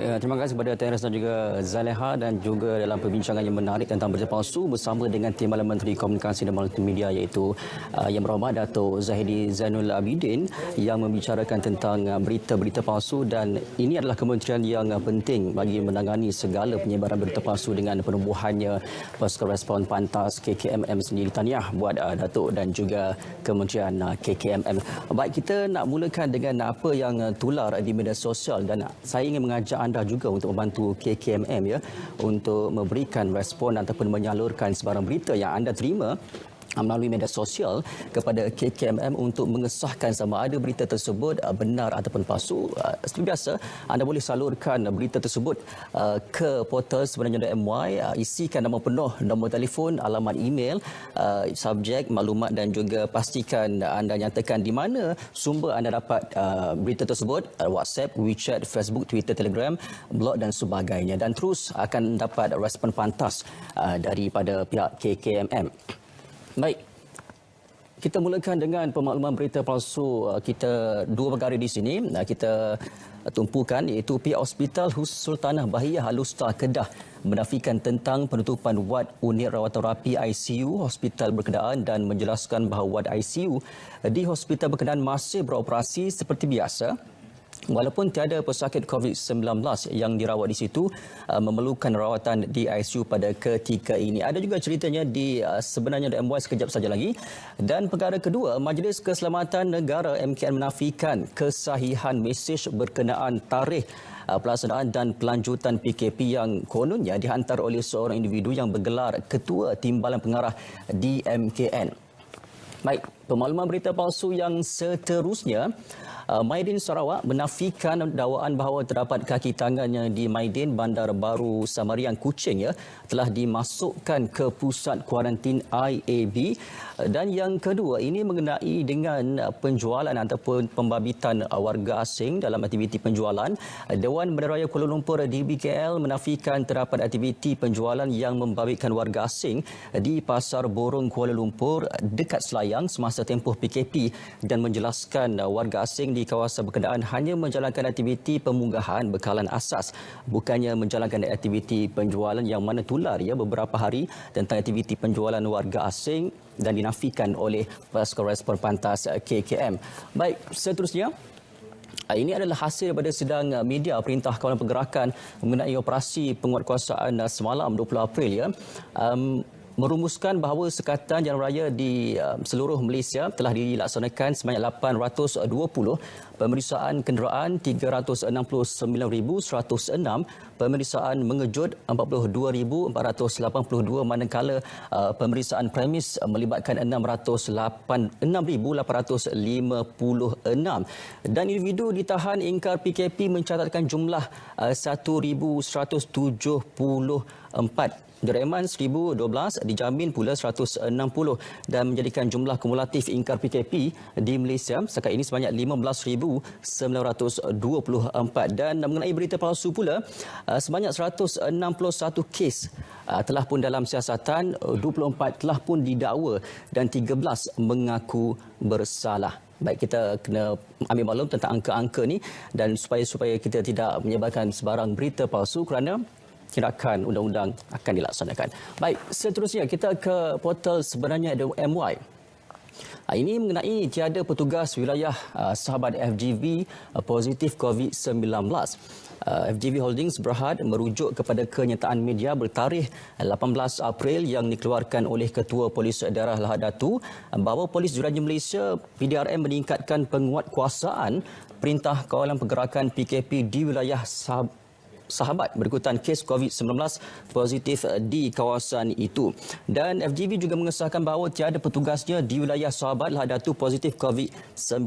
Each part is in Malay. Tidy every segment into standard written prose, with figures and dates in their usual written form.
Terima kasih kepada Terence dan juga Zaleha dan juga dalam perbincangan yang menarik tentang berita palsu bersama dengan Timbalan Menteri Komunikasi dan Multimedia iaitu Yang Berhormat Dato' Zahidi Zainul Abidin yang membicarakan tentang berita-berita palsu, dan ini adalah kementerian yang penting bagi menangani segala penyebaran berita palsu dengan penubuhannya Pasukan Respon Pantas KKMM sendiri. Tahniah buat Dato' dan juga Kementerian KKMM. Baik, kita nak mulakan dengan apa yang tular di media sosial, dan saya ingin mengajak anda juga untuk membantu KKMM ya untuk memberikan respon ataupun menyalurkan sebarang berita yang anda terima melalui media sosial kepada KKMM untuk mengesahkan sama ada berita tersebut benar ataupun palsu. Seperti biasa, anda boleh salurkan berita tersebut ke portal sebenarnya.my. Isikan nama penuh, nombor telefon, alamat email, subjek, maklumat dan juga pastikan anda nyatakan di mana sumber anda dapat berita tersebut, WhatsApp, WeChat, Facebook, Twitter, Telegram, blog dan sebagainya, dan terus akan dapat respon pantas daripada pihak KKMM. Baik, kita mulakan dengan pemakluman berita palsu. Kita dua perkara di sini kita tumpukan, iaitu pihak Hospital Sultanah Bahiyah Al-Usta Kedah menafikan tentang penutupan wad unit rawatan rapi ICU hospital berkenaan dan menjelaskan bahawa wad ICU di hospital berkenaan masih beroperasi seperti biasa. Walaupun tiada pesakit COVID-19 yang dirawat di situ memerlukan rawatan di ICU pada ketika ini. Ada juga ceritanya di sebenarnya MY sekejap saja lagi. Dan perkara kedua, Majlis Keselamatan Negara MKN menafikan kesahihan mesej berkenaan tarikh pelaksanaan dan pelanjutan PKP yang kononnya dihantar oleh seorang individu yang bergelar Ketua Timbalan Pengarah di MKN. Baik, pemakluman berita palsu yang seterusnya. Maidin Sarawak menafikan dakwaan bahawa terdapat kaki tangannya di Maidin Bandar Baru Samariang Kuching telah dimasukkan ke pusat kuarantin IAB. Dan yang kedua, ini mengenai dengan penjualan ataupun pembabitan warga asing dalam aktiviti penjualan. Dewan Bandaraya Kuala Lumpur DBKL menafikan terdapat aktiviti penjualan yang membabitkan warga asing di Pasar Borong Kuala Lumpur dekat Selayang semasa tempoh PKP, dan menjelaskan warga asing di kawasan berkenaan hanya menjalankan aktiviti pemunggahan bekalan asas, bukannya menjalankan aktiviti penjualan, yang mana tular beberapa hari tentang aktiviti penjualan warga asing dan dinafikan oleh Pasukan Respon Pantas KKM. Baik, seterusnya. Ini adalah hasil daripada sidang media Perintah Kawalan Pergerakan mengenai operasi penguatkuasaan semalam 20 April merumuskan bahawa sekatan jalan raya di seluruh Malaysia telah dilaksanakan sebanyak 820, pemeriksaan kenderaan 369,106, pemeriksaan mengejut 42,482, manakala pemeriksaan premis melibatkan 6,856, dan individu ditahan ingkar PKP mencatatkan jumlah 1,174. Direman 1,012, dijamin pula 160, dan menjadikan jumlah kumulatif ingkar PKP di Malaysia setakat ini sebanyak 15,924. Dan mengenai berita palsu pula, sebanyak 161 kes telah pun dalam siasatan, 24 telah pun didakwa dan 13 mengaku bersalah. Baik, kita kena ambil maklum tentang angka-angka ni, dan supaya kita tidak menyebarkan sebarang berita palsu kerana tindakan undang-undang akan dilaksanakan. Baik, seterusnya kita ke portal sebenarnya MY. Ini mengenai tiada petugas wilayah sahabat FGV positif COVID-19. FGV Holdings Berhad merujuk kepada kenyataan media bertarikh 18 April yang dikeluarkan oleh Ketua Polis Daerah Lahad Datu bahawa Polis Jururawat Malaysia PDRM meningkatkan penguatkuasaan Perintah Kawalan Pergerakan PKP di wilayah sahabat berikutan kes COVID-19 positif di kawasan itu. Dan FGV juga mengesahkan bahawa tiada petugasnya di wilayah sahabat Lahad Datu positif COVID-19,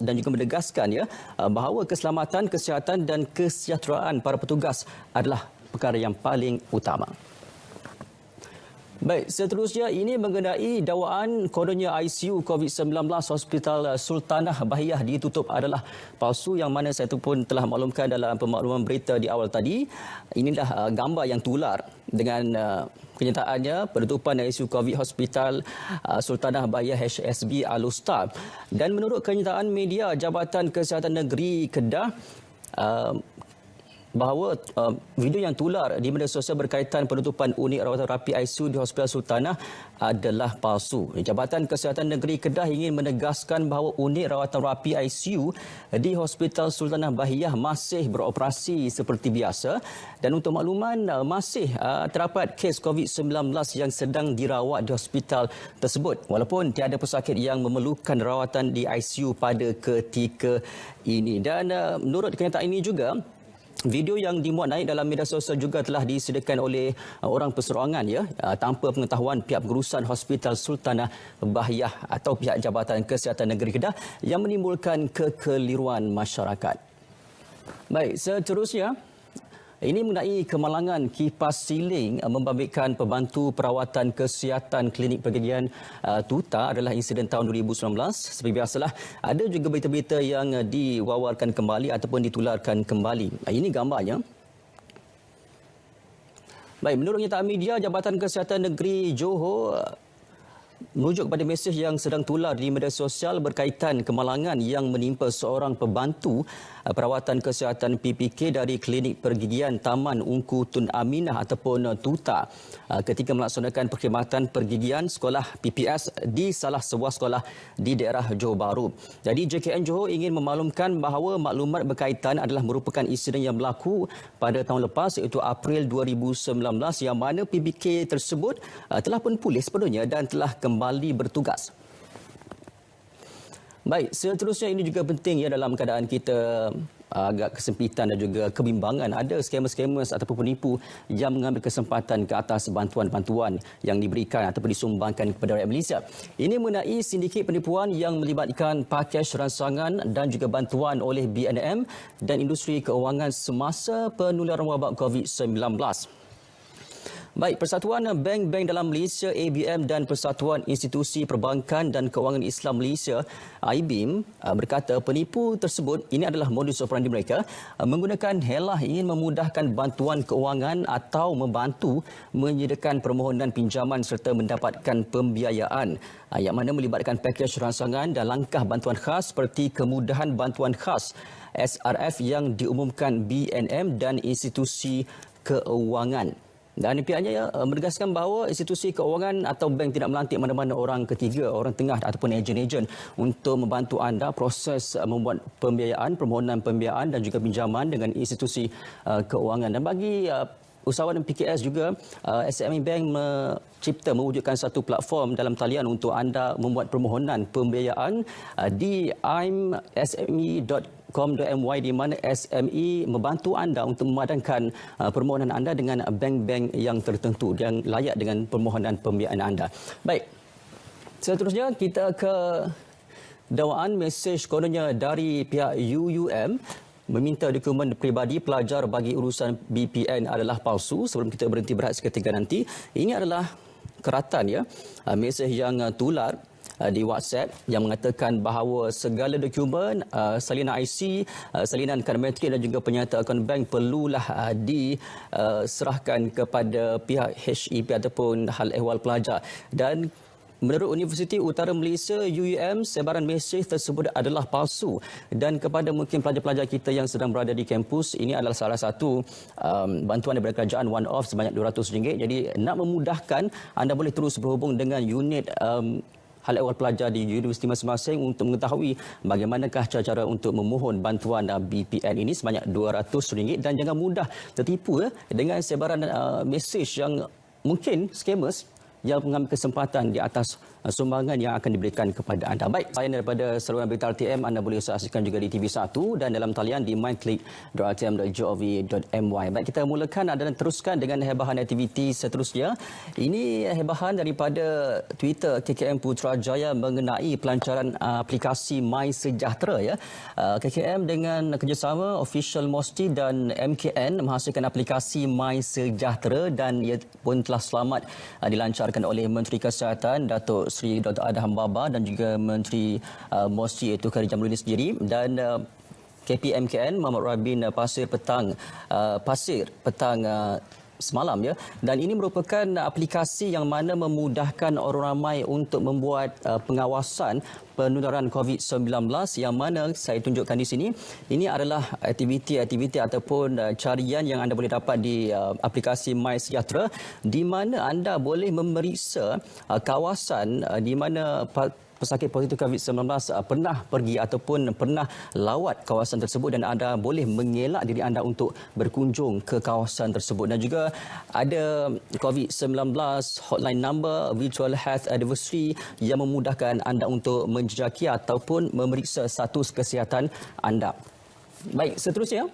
dan juga menegaskan bahawa keselamatan, kesihatan dan kesejahteraan para petugas adalah perkara yang paling utama. Baik, seterusnya ini mengenai dakwaan kononnya ICU COVID-19 Hospital Sultanah Bahiyah ditutup adalah palsu, yang mana saya pun telah maklumkan dalam pemakluman berita di awal tadi. Inilah gambar yang tular dengan kenyataannya penutupan ICU COVID Hospital Sultanah Bahiyah HSB Al-Usta. Dan menurut kenyataan media Jabatan Kesihatan Negeri Kedah, bahawa video yang tular di media sosial berkaitan penutupan unit rawatan rapi ICU di Hospital Sultanah adalah palsu. Jabatan Kesihatan Negeri Kedah ingin menegaskan bahawa unit rawatan rapi ICU di Hospital Sultanah Bahiyah masih beroperasi seperti biasa, dan untuk makluman masih terdapat kes COVID-19 yang sedang dirawat di hospital tersebut walaupun tiada pesakit yang memerlukan rawatan di ICU pada ketika ini. Dan menurut kenyataan ini juga, video yang dimuat naik dalam media sosial juga telah disediakan oleh orang perseorangan tanpa pengetahuan pihak pengurusan Hospital Sultanah Bahiyah atau pihak Jabatan Kesihatan Negeri Kedah yang menimbulkan kekeliruan masyarakat. Baik, seterusnya ini mengenai kemalangan kipas siling membabitkan pembantu perawatan kesihatan klinik pergigian Tuta adalah insiden tahun 2019. Seperti biasalah, ada juga berita-berita yang diwawarkan kembali ataupun ditularkan kembali. Ini gambarnya. Baik, menurut kenyataan media, Jabatan Kesihatan Negeri Johor merujuk kepada mesej yang sedang tular di media sosial berkaitan kemalangan yang menimpa seorang pembantu perawatan kesihatan PPK dari Klinik Pergigian Taman Ungku Tun Aminah ataupun Tuta ketika melaksanakan perkhidmatan pergigian sekolah PPS di salah sebuah sekolah di daerah Johor Bahru. Jadi JKN Johor ingin memaklumkan bahawa maklumat berkaitan adalah merupakan insiden yang berlaku pada tahun lepas iaitu April 2019 yang mana PPK tersebut telah pun pulih sepenuhnya dan telah kembali bertugas. Baik, seterusnya ini juga penting dalam keadaan kita agak kesempitan dan juga kebimbangan. Ada scammers ataupun penipu yang mengambil kesempatan ke atas bantuan-bantuan yang diberikan ataupun disumbangkan kepada rakyat Malaysia. Ini mengenai sindiket penipuan yang melibatkan pakej rangsangan dan juga bantuan oleh BNM dan industri keuangan semasa penularan wabak COVID-19. Baik, Persatuan Bank-Bank dalam Malaysia ABM dan Persatuan Institusi Perbankan dan Kewangan Islam Malaysia IBIM berkata penipu tersebut ini adalah modus operandi mereka menggunakan helah ingin memudahkan bantuan keuangan atau membantu menyediakan permohonan pinjaman serta mendapatkan pembiayaan yang mana melibatkan pakej rangsangan dan langkah bantuan khas seperti kemudahan bantuan khas SRF yang diumumkan BNM dan institusi keuangan. Dan pihaknya menegaskan bahawa institusi keuangan atau bank tidak melantik mana-mana orang ketiga, orang tengah ataupun ejen-ejen untuk membantu anda proses membuat pembiayaan, permohonan pembiayaan dan juga pinjaman dengan institusi keuangan. Dan bagi usahawan PKS juga, SME Bank mewujudkan satu platform dalam talian untuk anda membuat permohonan pembiayaan di imsme.com.my di mana SME membantu anda untuk memadankan permohonan anda dengan bank-bank yang tertentu yang layak dengan permohonan pembiayaan anda. Baik, seterusnya kita ke dakwaan mesej kononnya dari pihak UUM meminta dokumen peribadi pelajar bagi urusan BPN adalah palsu. Sebelum kita berhenti berehat seketika nanti, ini adalah keratan mesej yang tular di WhatsApp yang mengatakan bahawa segala dokumen, salinan IC, salinan kad metrik dan juga penyata akaun bank perlulah diserahkan kepada pihak HEP ataupun hal ehwal pelajar. Dan menurut Universiti Utara Malaysia UUM, sebaran mesej tersebut adalah palsu dan kepada mungkin pelajar-pelajar kita yang sedang berada di kampus, ini adalah salah satu bantuan daripada kerajaan one off sebanyak RM200. Jadi nak memudahkan, anda boleh terus berhubung dengan unit hal ehwal pelajar di universiti masing-masing untuk mengetahui bagaimanakah cara-cara untuk memohon bantuan BPN ini sebanyak RM200 dan jangan mudah tertipu dengan sebaran mesej yang mungkin scammers yang mengambil kesempatan di atas sumbangan yang akan diberikan kepada anda. Baik, saya daripada saluran berita RTM, anda boleh saksikan juga di TV1 dan dalam talian di myclick.rtm.gov.my. Baik, kita mulakan dan teruskan dengan hebahan aktiviti seterusnya. Ini hebahan daripada Twitter KKM Putrajaya mengenai pelancaran aplikasi My Sejahtera. KKM dengan kerjasama Official Mosti dan MKN menghasilkan aplikasi My Sejahtera dan ia pun telah selamat dilancarkan oleh Menteri Kesihatan Datuk Seri Dr. Adham Baba dan juga Menteri Mosti iaitu Khadijah Mulini sendiri dan KPMKN Muhammad Rabin Pasir Petang semalam ya, dan ini merupakan aplikasi yang mana memudahkan orang ramai untuk membuat pengawasan penularan COVID-19 yang mana saya tunjukkan di sini. Ini adalah aktiviti-aktiviti ataupun carian yang anda boleh dapat di aplikasi MySejahtera, di mana anda boleh memeriksa kawasan di mana pesakit positif COVID-19 pernah pergi ataupun pernah lawat kawasan tersebut, dan anda boleh mengelak diri anda untuk berkunjung ke kawasan tersebut. Dan juga ada COVID-19 hotline number, virtual health anniversary yang memudahkan anda untuk menjejaki ataupun memeriksa status kesihatan anda. Baik, seterusnya.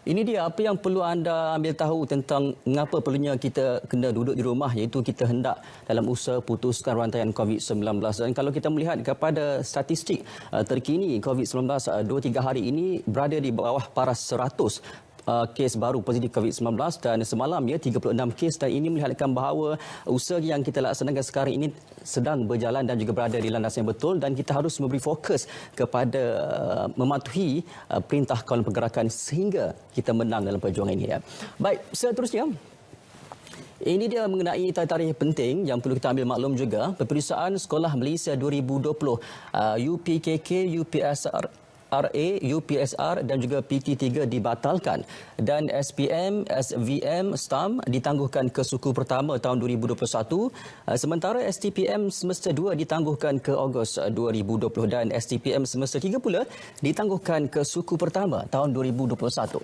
Ini dia apa yang perlu anda ambil tahu tentang mengapa perlunya kita kena duduk di rumah, iaitu kita hendak dalam usaha putuskan rantaian COVID-19. Dan kalau kita melihat kepada statistik terkini COVID-19 2-3 hari ini berada di bawah paras 100 kes baru positif COVID-19, dan semalam 36 kes, dan ini melihatkan bahawa usaha yang kita laksanakan sekarang ini sedang berjalan dan juga berada di landasan yang betul, dan kita harus memberi fokus kepada mematuhi perintah kawalan pergerakan sehingga kita menang dalam perjuangan ini. Baik, seterusnya. Ini dia mengenai tarikh penting yang perlu kita ambil maklum juga. Peperiksaan Sekolah Malaysia 2020 UPKK, UPSR, UPSR dan juga PT3 dibatalkan, dan SPM, SVM, STAM ditangguhkan ke suku pertama tahun 2021, sementara STPM semester 2 ditangguhkan ke Ogos 2020 dan STPM semester 3 pula ditangguhkan ke suku pertama tahun 2021.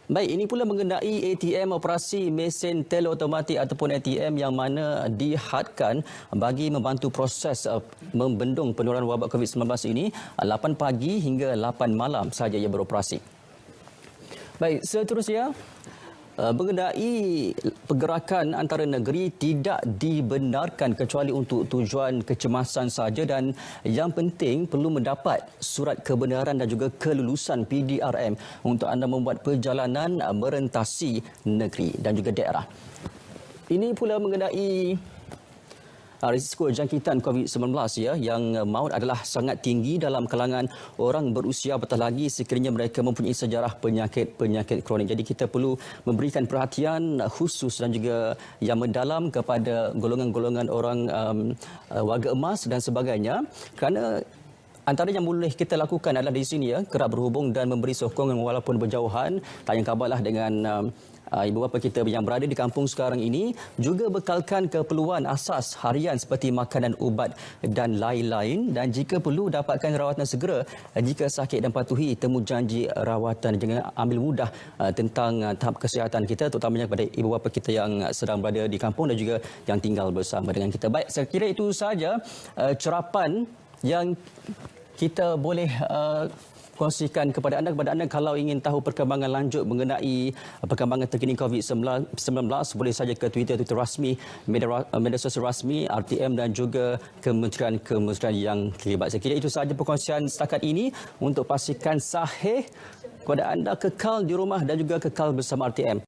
Baik, ini pula mengenai ATM, operasi mesin teleautomatik ataupun ATM yang mana dihadkan bagi membantu proses membendung penularan wabak COVID-19 ini 8 pagi hingga 8 malam sahaja ia beroperasi. Baik, seterusnya. Mengenai pergerakan antara negeri tidak dibenarkan kecuali untuk tujuan kecemasan saja, dan yang penting perlu mendapat surat kebenaran dan juga kelulusan PDRM untuk anda membuat perjalanan merentasi negeri dan juga daerah. Ini pula mengenai risiko jangkitan COVID-19 yang maut adalah sangat tinggi dalam kalangan orang berusia, apatah lagi sekiranya mereka mempunyai sejarah penyakit kronik. Jadi kita perlu memberikan perhatian khusus dan juga yang mendalam kepada golongan-golongan orang warga emas dan sebagainya, kerana antara yang boleh kita lakukan adalah di sini kerap berhubung dan memberi sokongan walaupun berjauhan. Tayang kabarlah dengan ibu bapa kita yang berada di kampung sekarang ini, juga bekalkan keperluan asas harian seperti makanan, ubat dan lain-lain, dan jika perlu dapatkan rawatan segera jika sakit dan patuhi temu janji rawatan. Jangan ambil mudah tentang tahap kesihatan kita, terutamanya kepada ibu bapa kita yang sedang berada di kampung dan juga yang tinggal bersama dengan kita. Baik, saya kira itu sahaja cerapan yang kita boleh kongsikan kepada anda. Kalau ingin tahu perkembangan lanjut mengenai perkembangan terkini COVID-19, boleh saja ke Twitter rasmi, media sosial rasmi RTM dan juga kementerian yang terlibat. Saya kira itu sahaja perkongsian setakat ini. Untuk pastikan sahih kepada anda kekal di rumah dan juga kekal bersama RTM.